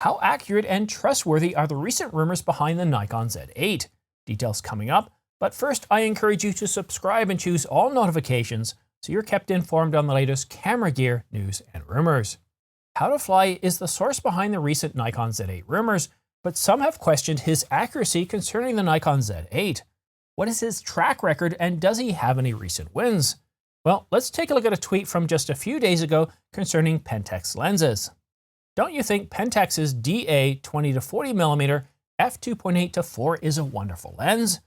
How accurate and trustworthy are the recent rumors behind the Nikon Z8? Details coming up, but first I encourage you to subscribe and choose all notifications so you're kept informed on the latest camera gear, news, and rumors. How to Fly is the source behind the recent Nikon Z8 rumors, but some have questioned his accuracy concerning the Nikon Z8. What is his track record, and does he have any recent wins? Well, let's take a look at a tweet from just a few days ago concerning Pentax lenses. Don't you think Pentax's DA 20-40mm f2.8-4 is a wonderful lens?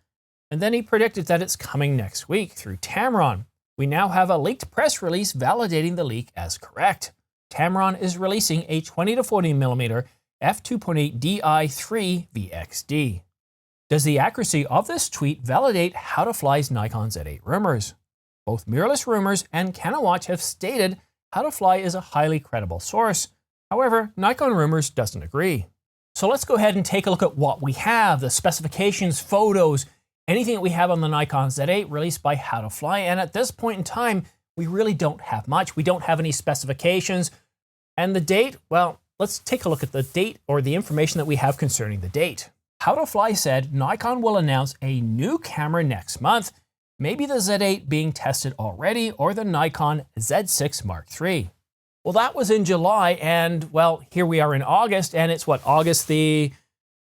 And then he predicted that it's coming next week through Tamron. We now have a leaked press release validating the leak as correct. Tamron is releasing a 20-40mm f2.8 Di3 VXD. Does the accuracy of this tweet validate How to Fly's Nikon Z8 rumors? Both Mirrorless Rumors and Canon Watch have stated How to Fly is a highly credible source. However, Nikon Rumors doesn't agree. So let's go ahead and take a look at what we have, the specifications, photos, anything that we have on the Nikon Z8 released by How to Fly. And at this point in time, we really don't have much. We don't have any specifications. And the date, well, let's take a look at the date or the information that we have concerning the date. How to Fly said Nikon will announce a new camera next month, maybe the Z8 being tested already or the Nikon Z6 Mark III. Well, that was in July, and well, here we are in August, and it's what, August the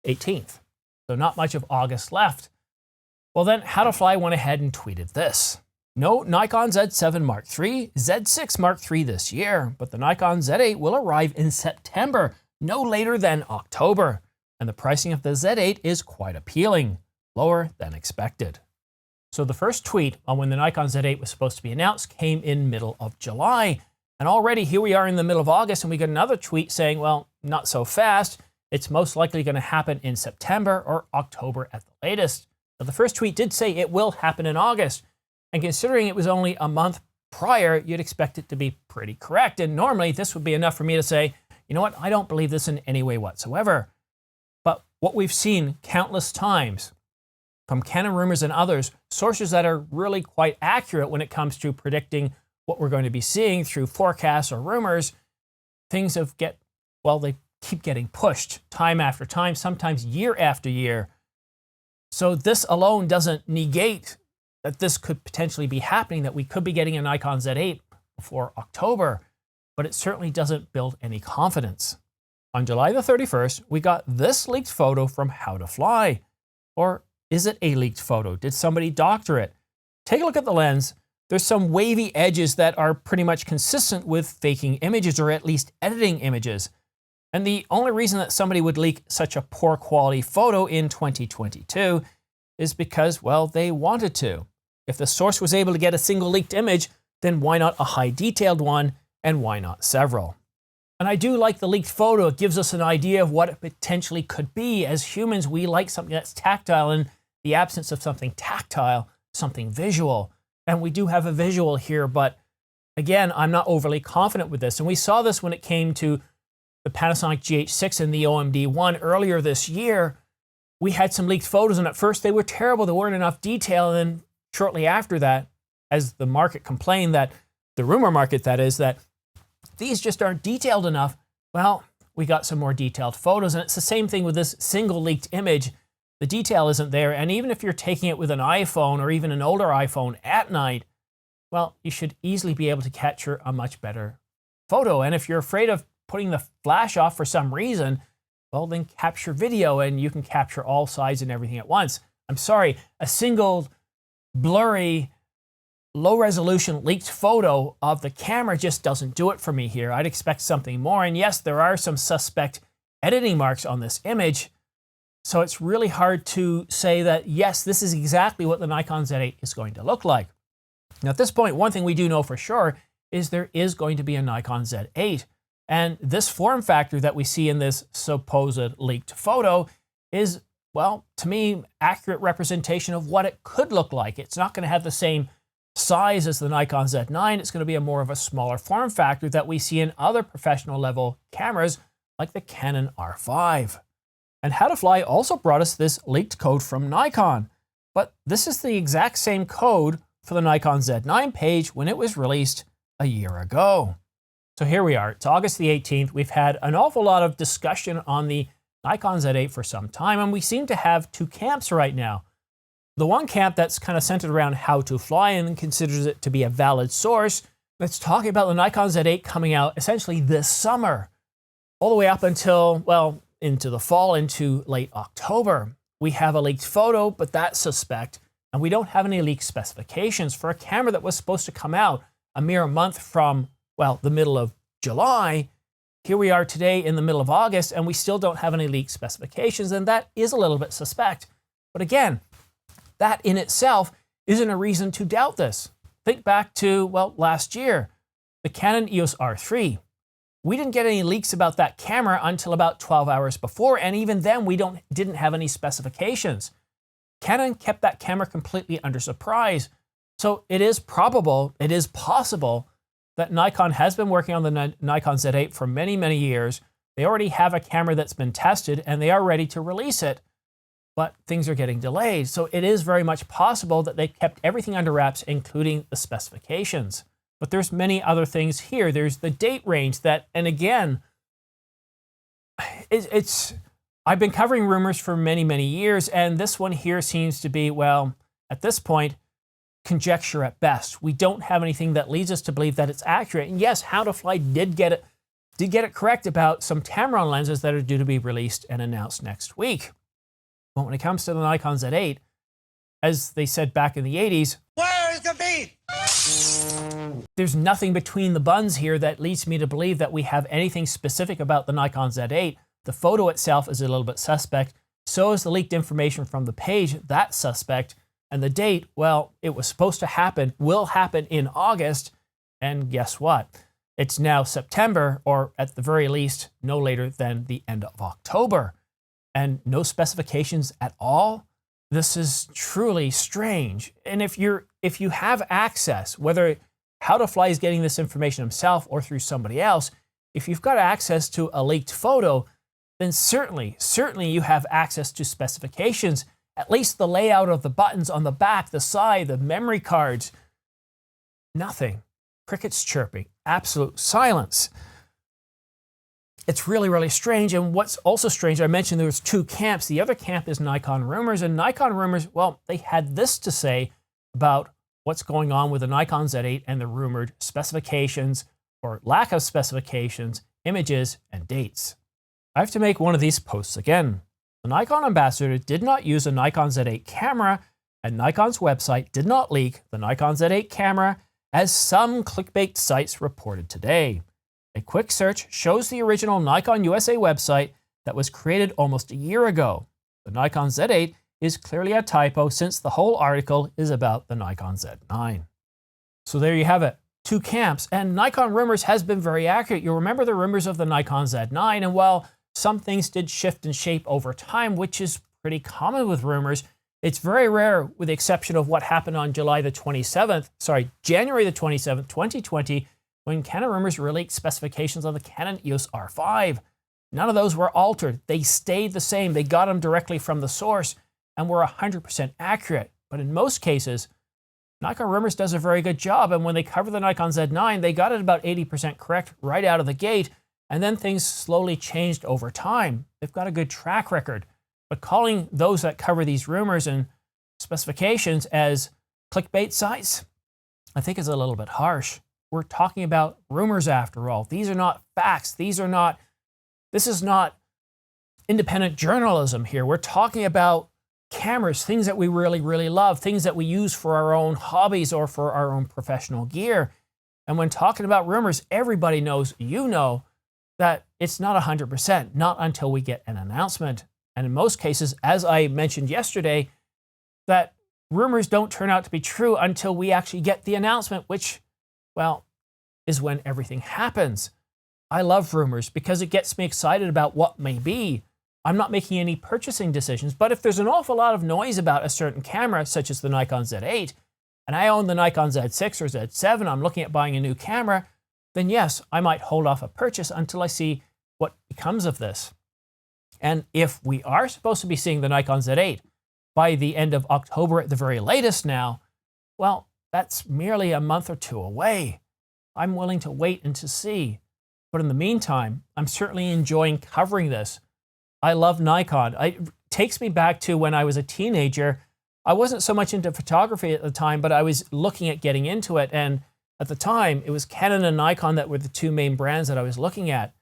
18th. So not much of August left. Well then, How to Fly went ahead and tweeted this. No Nikon Z7 Mark III, Z6 Mark III this year, but the Nikon Z8 will arrive in September, no later than October. And the pricing of the Z8 is quite appealing, lower than expected. So the first tweet on when the Nikon Z8 was supposed to be announced came in middle of July. And already here we are in the middle of August, and we get another tweet saying, well, not so fast. It's most likely going to happen in September or October at the latest. Now, the first tweet did say it will happen in August. And considering it was only a month prior, you'd expect it to be pretty correct. And normally this would be enough for me to say, you know what, I don't believe this in any way whatsoever. But what we've seen countless times from Canon Rumors and others, sources that are really quite accurate when it comes to predicting what we're going to be seeing through forecasts or rumors, things they keep getting pushed time after time, sometimes year after year. So this alone doesn't negate that this could potentially be happening, that we could be getting a Nikon Z8 before October, but it certainly doesn't build any confidence. On July the 31st, we got this leaked photo from How to Fly. Or is it a leaked photo? Did somebody doctor it? Take a look at the lens. There's some wavy edges that are pretty much consistent with faking images, or at least editing images. And the only reason that somebody would leak such a poor quality photo in 2022 is because, well, they wanted to. If the source was able to get a single leaked image, then why not a high detailed one, and why not several? And I do like the leaked photo. It gives us an idea of what it potentially could be. As humans, we like something that's tactile, and the absence of something tactile, something visual. And we do have a visual here, but again, I'm not overly confident with this. And we saw this when it came to the Panasonic GH6 and the OMD1 earlier this year. We had some leaked photos, and at first they were terrible. There weren't enough detail. And then shortly after that, as the market complained, that the rumor market, that is, that these just aren't detailed enough, well, we got some more detailed photos. And it's the same thing with this single leaked image. The detail isn't there, and even if you're taking it with an iPhone or even an older iPhone at night, well, you should easily be able to capture a much better photo. And if you're afraid of putting the flash off for some reason, well, then capture video, and you can capture all sides and everything at once. I'm sorry, a single blurry, low-resolution leaked photo of the camera just doesn't do it for me here. I'd expect something more, and yes, there are some suspect editing marks on this image. So it's really hard to say that, yes, this is exactly what the Nikon Z8 is going to look like. Now, at this point, one thing we do know for sure is there is going to be a Nikon Z8. And this form factor that we see in this supposed leaked photo is, well, to me, accurate representation of what it could look like. It's not going to have the same size as the Nikon Z9. It's going to be more of a smaller form factor that we see in other professional level cameras like the Canon R5. And How to Fly also brought us this leaked code from Nikon. But this is the exact same code for the Nikon Z9 page when it was released a year ago. So here we are. It's August the 18th. We've had an awful lot of discussion on the Nikon Z8 for some time, and we seem to have two camps right now. The one camp that's kind of centered around how to fly and considers it to be a valid source, that's talking about the Nikon Z8 coming out essentially this summer, all the way up until, well, into the fall, into late October. We have a leaked photo, but that's suspect, and we don't have any leaked specifications for a camera that was supposed to come out a mere month from, well, the middle of July. Here we are today in the middle of August, and we still don't have any leaked specifications, and that is a little bit suspect. But again, that in itself isn't a reason to doubt this. Think back to, well, last year, the Canon EOS R3. We didn't get any leaks about that camera until about 12 hours before, and even then we didn't have any specifications. Canon kept that camera completely under surprise. So it is probable, it is possible that Nikon has been working on the Nikon Z8 for many, many years. They already have a camera that's been tested and they are ready to release it, but things are getting delayed. So it is very much possible that they kept everything under wraps, including the specifications. But there's many other things here. There's the date range that, and again, I've been covering rumors for many, many years, and this one here seems to be, well, at this point, conjecture at best. We don't have anything that leads us to believe that it's accurate. And yes, How to Fly did get it correct about some Tamron lenses that are due to be released and announced next week. But when it comes to the Nikon Z8, as they said back in the 80s, where's the beat? There's nothing between the buns here that leads me to believe that we have anything specific about the Nikon Z8. The photo itself is a little bit suspect. So is the leaked information from the page. That's suspect. And the date, well, it was supposed to happen, will happen in August. And guess what? It's now September, or at the very least, no later than the end of October. And no specifications at all? This is truly strange. And if you have access, whether How to Fly is getting this information himself or through somebody else, if you've got access to a leaked photo, then certainly you have access to specifications, at least the layout of the buttons on the back, the side, the memory cards. Nothing. Crickets chirping. Absolute silence. It's really, really strange. And what's also strange, I mentioned there was two camps. The other camp is Nikon Rumours. And Nikon Rumours, well, they had this to say about what's going on with the Nikon Z8 and the rumored specifications, or lack of specifications, images, and dates. I have to make one of these posts again. The Nikon ambassador did not use a Nikon Z8 camera, and Nikon's website did not leak the Nikon Z8 camera, as some clickbait sites reported today. A quick search shows the original Nikon USA website that was created almost a year ago. The Nikon Z8 is clearly a typo, since the whole article is about the Nikon Z9. So there you have it. Two camps, and Nikon Rumours has been very accurate. You'll remember the rumors of the Nikon Z9, and while some things did shift and shape over time, which is pretty common with rumors, it's very rare, with the exception of what happened on January the 27th, 2020, when Canon Rumours released specifications on the Canon EOS R5. None of those were altered. They stayed the same. They got them directly from the source and were 100% accurate. But in most cases, Nikon Rumours does a very good job, and when they cover the Nikon Z9, they got it about 80% correct right out of the gate, and then things slowly changed over time. They've got a good track record. But calling those that cover these rumors and specifications as clickbait sites, I think is a little bit harsh. We're talking about rumors after all. These are not facts. This is not independent journalism here. We're talking about cameras, things that we really, really love, things that we use for our own hobbies or for our own professional gear. And when talking about rumors, everybody knows, you know, that it's not 100%, not until we get an announcement. And in most cases, as I mentioned yesterday, that rumors don't turn out to be true until we actually get the announcement, which, well, is when everything happens. I love rumors because it gets me excited about what may be. I'm not making any purchasing decisions, but if there's an awful lot of noise about a certain camera, such as the Nikon Z8, and I own the Nikon Z6 or Z7, I'm looking at buying a new camera, then yes, I might hold off a purchase until I see what becomes of this. And if we are supposed to be seeing the Nikon Z8 by the end of October at the very latest now, well, that's merely a month or two away. I'm willing to wait and to see. But in the meantime, I'm certainly enjoying covering this. I love Nikon. It takes me back to when I was a teenager. I wasn't so much into photography at the time, but I was looking at getting into it. And at the time, it was Canon and Nikon that were the two main brands that I was looking at.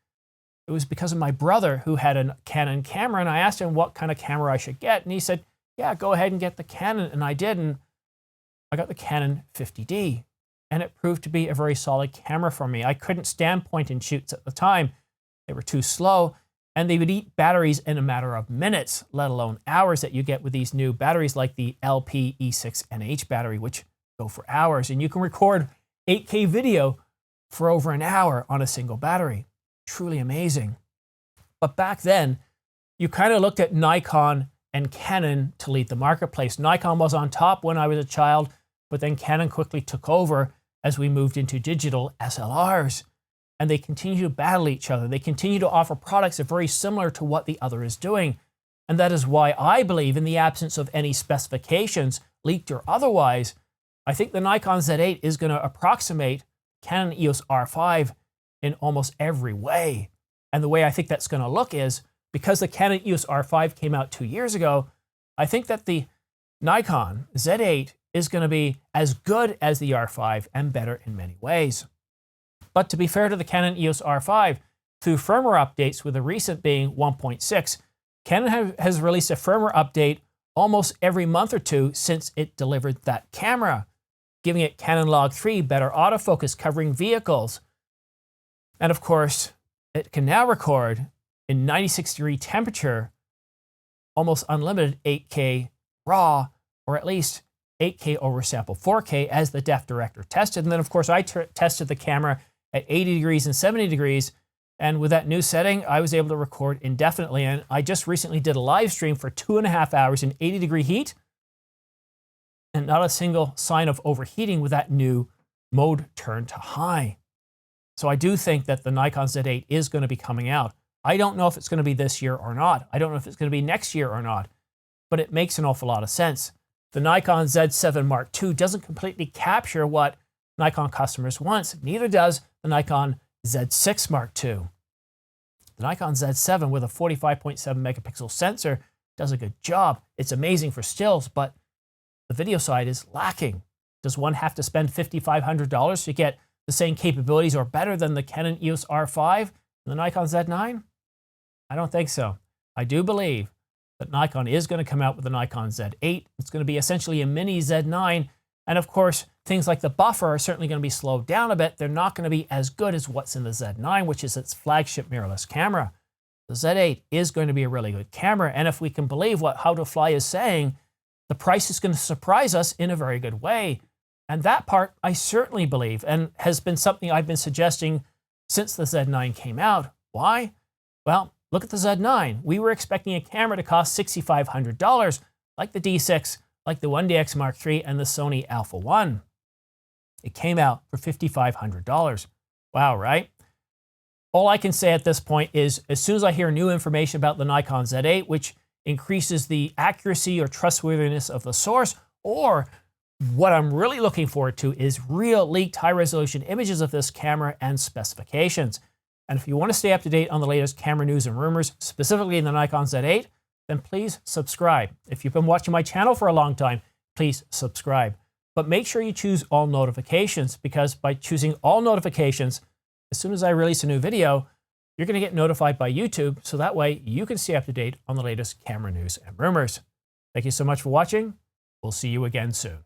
It was because of my brother who had a Canon camera, and I asked him what kind of camera I should get. And he said, yeah, go ahead and get the Canon. And I did, and I got the Canon 50D. And it proved to be a very solid camera for me. I couldn't stand point and shoots at the time. They were too slow, and they would eat batteries in a matter of minutes, let alone hours that you get with these new batteries like the LP E6NH battery, which go for hours. And you can record 8K video for over an hour on a single battery. Truly amazing. But back then, you kind of looked at Nikon and Canon to lead the marketplace. Nikon was on top when I was a child, but then Canon quickly took over as we moved into digital SLRs. And they continue to battle each other. They continue to offer products that are very similar to what the other is doing. And that is why I believe, in the absence of any specifications, leaked or otherwise, I think the Nikon Z8 is going to approximate Canon EOS R5 in almost every way. And the way I think that's going to look is, because the Canon EOS R5 came out 2 years ago, I think that the Nikon Z8 is going to be as good as the R5 and better in many ways. But to be fair to the Canon EOS R5, through firmware updates, with the recent being 1.6, Canon has released a firmware update almost every month or two since it delivered that camera, giving it Canon Log 3, better autofocus, covering vehicles. And of course, it can now record in 96-degree temperature, almost unlimited 8K RAW, or at least 8K oversample 4K, as the Def Director tested. And then of course I tested the camera at 80 degrees and 70 degrees. And with that new setting, I was able to record indefinitely. And I just recently did a live stream for 2.5 hours in 80-degree heat, and not a single sign of overheating with that new mode turned to high. So I do think that the Nikon Z8 is going to be coming out. I don't know if it's going to be this year or not. I don't know if it's going to be next year or not, but it makes an awful lot of sense. The Nikon Z7 Mark II doesn't completely capture what Nikon customers want. Neither does the Nikon Z6 Mark II. The Nikon Z7 with a 45.7 megapixel sensor does a good job. It's amazing for stills, but the video side is lacking. Does one have to spend $5,500 to get the same capabilities or better than the Canon EOS R5 and the Nikon Z9? I don't think so. I do believe that Nikon is going to come out with the Nikon Z8. It's going to be essentially a mini Z9. And of course, things like the buffer are certainly going to be slowed down a bit. They're not going to be as good as what's in the Z9, which is its flagship mirrorless camera. The Z8 is going to be a really good camera. And if we can believe what How to Fly is saying, the price is going to surprise us in a very good way. And that part I certainly believe, and has been something I've been suggesting since the Z9 came out. Why? Well, look at the Z9. We were expecting a camera to cost $6,500, like the D6, like the 1DX Mark III, and the Sony Alpha 1. It came out for $5,500. Wow, right? All I can say at this point is, as soon as I hear new information about the Nikon Z8, which increases the accuracy or trustworthiness of the source, or what I'm really looking forward to is real leaked high-resolution images of this camera and specifications. And if you want to stay up to date on the latest camera news and rumors, specifically in the Nikon Z8, then please subscribe. If you've been watching my channel for a long time, please subscribe. But make sure you choose all notifications, because by choosing all notifications, as soon as I release a new video, you're going to get notified by YouTube, so that way you can stay up to date on the latest camera news and rumors. Thank you so much for watching. We'll see you again soon.